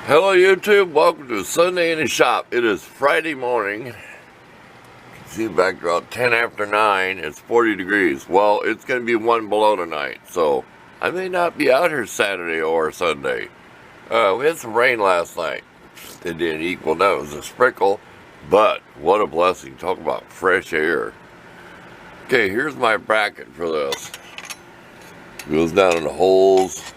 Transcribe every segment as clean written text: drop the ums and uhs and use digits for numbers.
Hello YouTube, welcome to Sunday in the Shop. It is Friday morning. You can see back about 10 after 9, it's 40 degrees. Well, it's going to be 1 below tonight, so I may not be out here Saturday or Sunday. We had some rain last night. It didn't equal that, it was a sprinkle, but what a blessing. Talk about fresh air. Okay, here's my bracket for this. It goes down in the holes.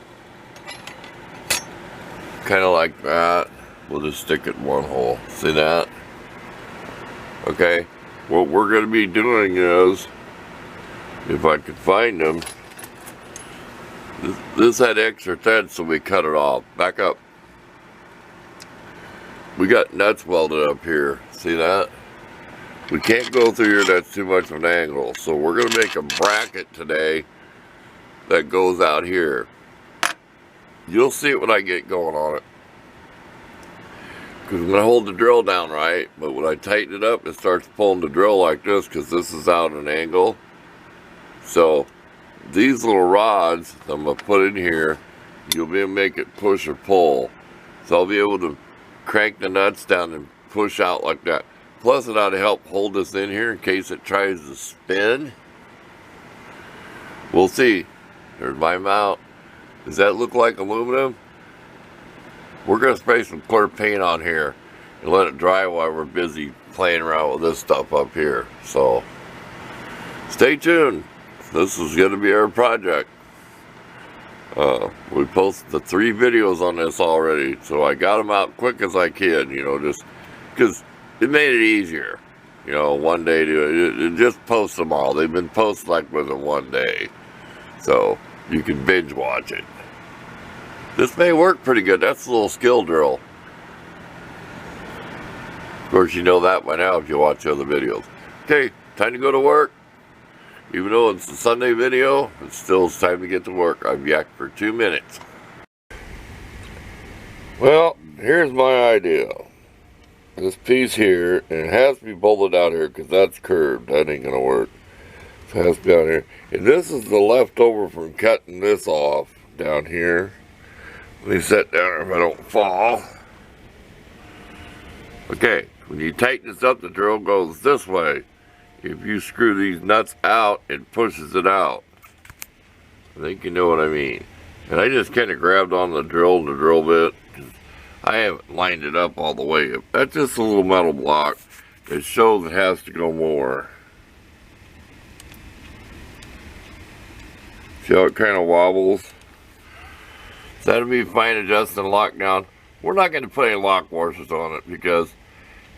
Kind of like that. We'll just stick it in one hole. See that? Okay. What we're going to be doing is, if I could find them, this had extra thread, so we cut it off. Back up. We got nuts welded up here. See that? We can't go through here. That's too much of an angle. So we're going to make a bracket today that goes out here. You'll see it when I get going on it. Because I'm going to hold the drill down right, but when I tighten it up, it starts pulling the drill like this because this is out at an angle. So these little rods I'm going to put in here, you'll be able to make it push or pull. So I'll be able to crank the nuts down and push out like that. Plus it ought to help hold this in here in case it tries to spin. We'll see. There's my mount. Does that look like aluminum? We're going to spray some clear paint on here and let it dry while we're busy playing around with this stuff up here. So, stay tuned. This is going to be our project. We posted the 3 videos on this already, so I got them out quick as I can, you know, just because it made it easier. You know, one day to just post them all. They've been posted like within one day. So, you can binge watch it. This may work pretty good. That's a little skill drill. Of course, you know that by now if you watch the other videos. Okay, time to go to work. Even though it's a Sunday video, it's still time to get to work. I've yacked for 2 minutes. Well, here's my idea. This piece here, and it has to be bolted out here because that's curved. That ain't going to work. So it has to be out here. And this is the leftover from cutting this off down here. Let me sit down if I don't fall. Okay, when you tighten this up, the drill goes this way. If you screw these nuts out, it pushes it out. I think you know what I mean. And I just kind of grabbed on the drill bit. I haven't lined it up all the way. That's just a little metal block. It shows it has to go more. See how it kind of wobbles? So that'll be fine adjusting lockdown. We're not going to put any lock washers on it because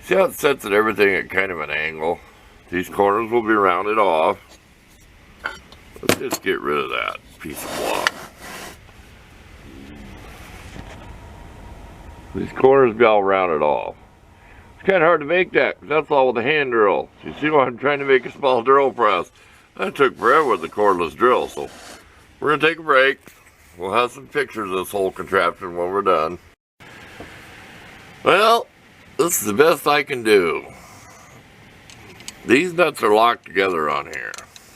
see how it sets at everything at kind of an angle? These corners will be rounded off. Let's just get rid of that piece of block. These corners will be all rounded off. It's kind of hard to make that because that's all with a hand drill. You see why I'm trying to make a small drill press? That took forever with the cordless drill. So we're going to take a break. We'll have some pictures of this whole contraption when we're done. Well, this is the best I can do. These nuts are locked together on here.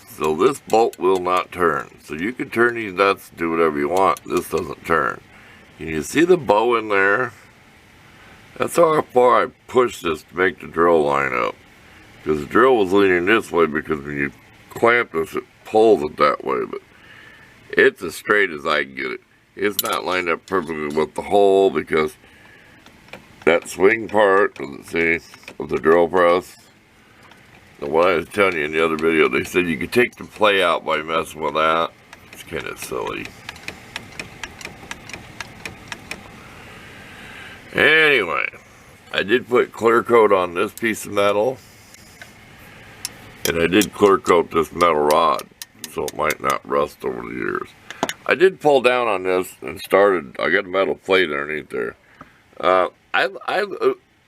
So this bolt will not turn. So you can turn these nuts, do whatever you want. This doesn't turn. Can you see the bow in there? That's how far I pushed this to make the drill line up. Because the drill was leaning this way because when you clamp this, it pulls it that way. But it's as straight as I can get it. It's not lined up perfectly with the hole because that swing part of the drill press, the one I was telling you in the other video, they said you could take the play out by messing with that. It's kind of silly. Anyway, I did put clear coat on this piece of metal, and I did clear coat this metal rod so it might not rust over the years. I did pull down on this and started, I got a metal plate underneath there. I'm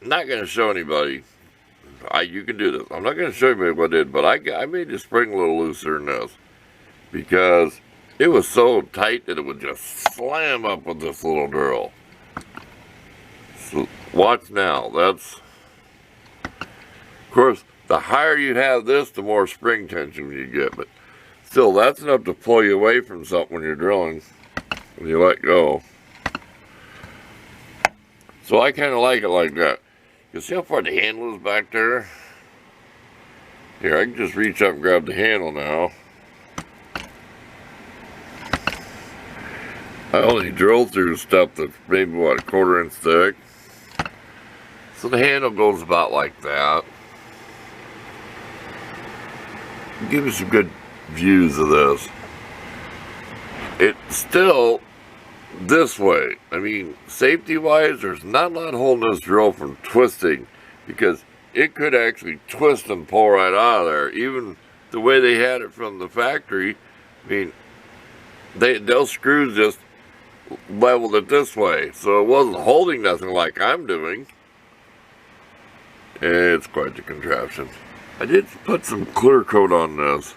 not going to show anybody. You can do this. I'm not going to show you what I did, but I made the spring a little looser than this because it was so tight that it would just slam up with this little drill. So watch now. That's, of course, the higher you have this, the more spring tension you get, but still, that's enough to pull you away from something when you're drilling, when you let go. So I kind of like it like that. You see how far the handle is back there? Here, I can just reach up and grab the handle now. I only drill through stuff that's maybe, what, 1/4 inch thick. So the handle goes about like that. Give you some good views of this. It's still this way. I mean, safety-wise, there's not a lot holding this drill from twisting, because it could actually twist and pull right out of there. Even the way they had it from the factory, I mean, they'll screw just leveled it this way, so it wasn't holding nothing like I'm doing. It's quite the contraption. I did put some clear coat on this.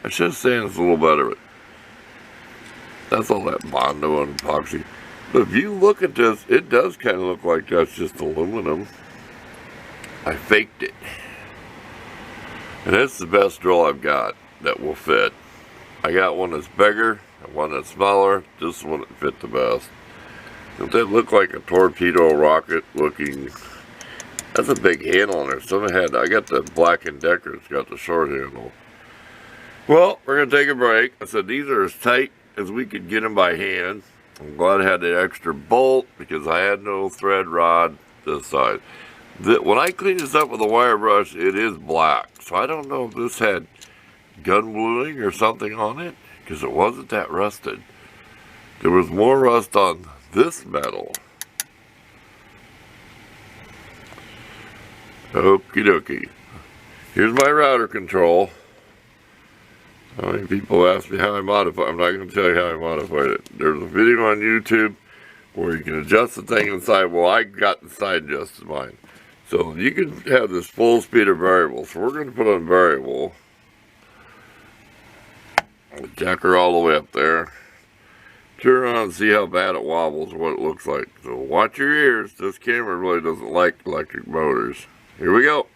I should have sanded a little better, but that's all that Bondo and epoxy. But if you look at this, it does kind of look like that's just aluminum. I faked it. And it's the best drill I've got that will fit. I got one that's bigger and one that's smaller. This one that fit the best. Don't that look like a torpedo rocket looking? That's a big handle on there. I got the Black & Decker. It's got the short handle. Well, we're going to take a break. I said these are as tight as we could get them by hand. I'm glad I had the extra bolt because I had no thread rod this side. When I clean this up with a wire brush, it is black. So I don't know if this had gun bluing or something on it, because it wasn't that rusted. There was more rust on this metal. Okie dokie. Here's my router control. How many people ask me how I modify it? I'm not going to tell you how I modified it. There's a video on YouTube where you can adjust the thing inside. Well, I got the side adjusted mine. So you can have this full speed of variable. So we're going to put on variable. Jack her all the way up there. Turn around and see how bad it wobbles or what it looks like. So watch your ears. This camera really doesn't like electric motors. Here we go.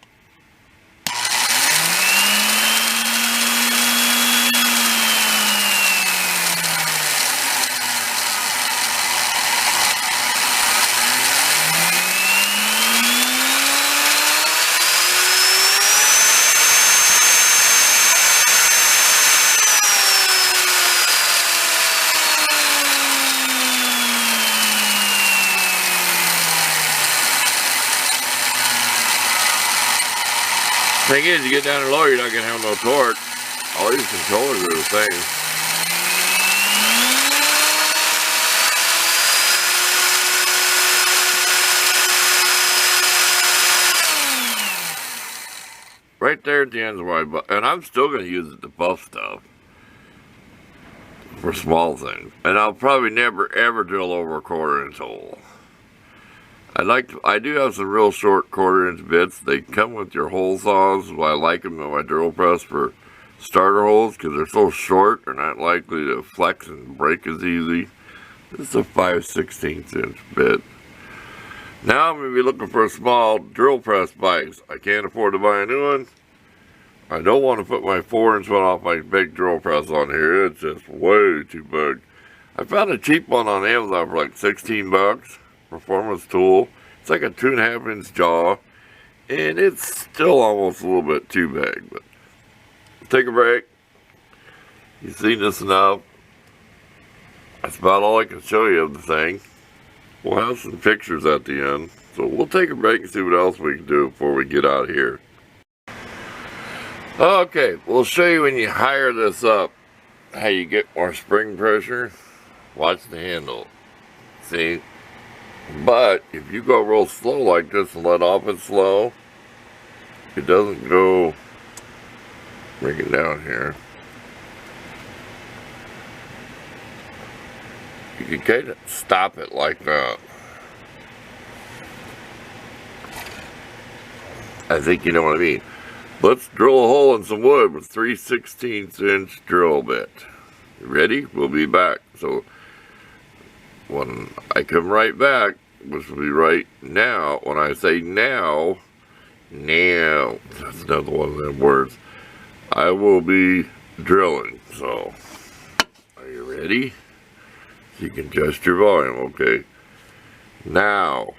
Thing is, you get down and low, you're not going to have no torque. All these controllers are the same. Right there at the end of my butt. And I'm still going to use it to buff stuff. For small things. And I'll probably never ever drill over a 1/4 inch hole. I do have some real short 1/4 inch bits. They come with your hole saws. I like them in my drill press for starter holes because they're so short. They're not likely to flex and break as easy. This is a 5/16 inch bit. Now I'm going to be looking for a small drill press vise. I can't afford to buy a new one. I don't want to put my 4-inch one off my big drill press on here. It's just way too big. I found a cheap one on Amazon for like 16 bucks. Performance tool. It's like a 2.5 inch jaw, and it's still almost a little bit too big. But take a break. You've seen this enough. That's about all I can show you of the thing. We'll have some pictures at the end, so we'll take a break and see what else we can do before we get out of here. Okay, we'll show you when you hire this up how you get more spring pressure. Watch the handle. See? But if you go real slow like this and let off it slow, it doesn't go. Bring it down here. You can kind of stop it like that. I think you know what I mean. Let's drill a hole in some wood with 3/16 inch drill bit. You ready? We'll be back. So when I come right back, which will be right now, when I say now, that's another one of them words, I will be drilling. So, are you ready? You can adjust your volume, okay? Now.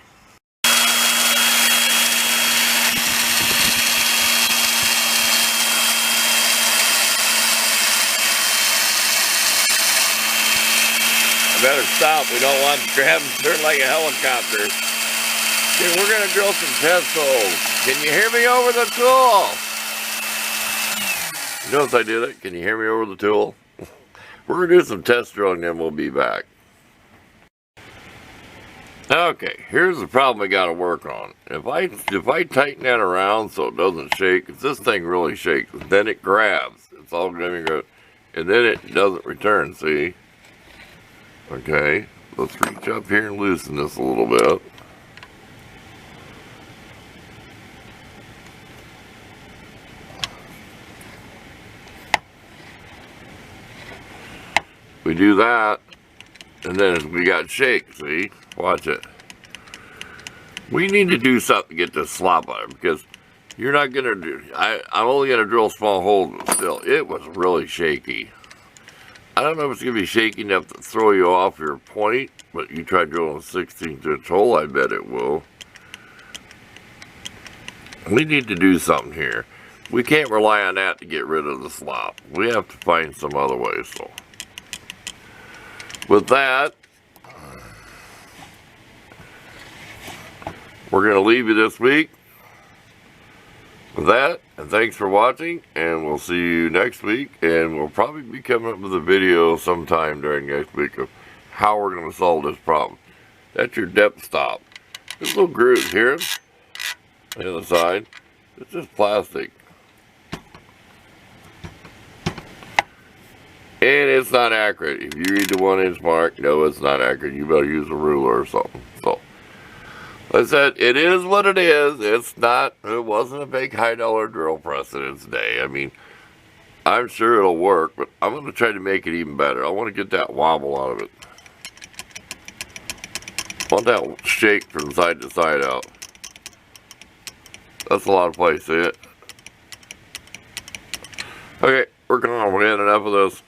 better stop. We don't want to grab and turn like a helicopter. Okay, we're going to drill some test holes. Can you hear me over the tool? You notice I did it? Can you hear me over the tool? We're going to do some test drilling, then we'll be back. Okay, here's the problem I got to work on. If I tighten that around so it doesn't shake, if this thing really shakes, then it grabs. It's all going to go, and then it doesn't return, see? Okay, let's reach up here and loosen this a little bit. We do that, and then we got shake, see? Watch it. We need to do something to get this slop out, because you're not going to do... I'm only going to drill small holes, but still, it was really shaky. I don't know if it's going to be shaky enough to throw you off your point, but you try drilling a 16-inch hole, I bet it will. We need to do something here. We can't rely on that to get rid of the slop. We have to find some other way, so... With that, we're going to leave you this week with that, and thanks for watching, and we'll see you next week, and we'll probably be coming up with a video sometime during next week of how we're going to solve this problem. That's your depth stop. This little groove here on the other side, it's just plastic. And it's not accurate. If you read the 1-inch mark, no, it's not accurate. You better use a ruler or something. So, like I said, it is what it is. It wasn't a big high-dollar drill press in its day. I mean, I'm sure it'll work, but I'm going to try to make it even better. I want to get that wobble out of it. I want that shake from side to side out. That's a lot of play, see it? Okay, we're gone. We had enough of this.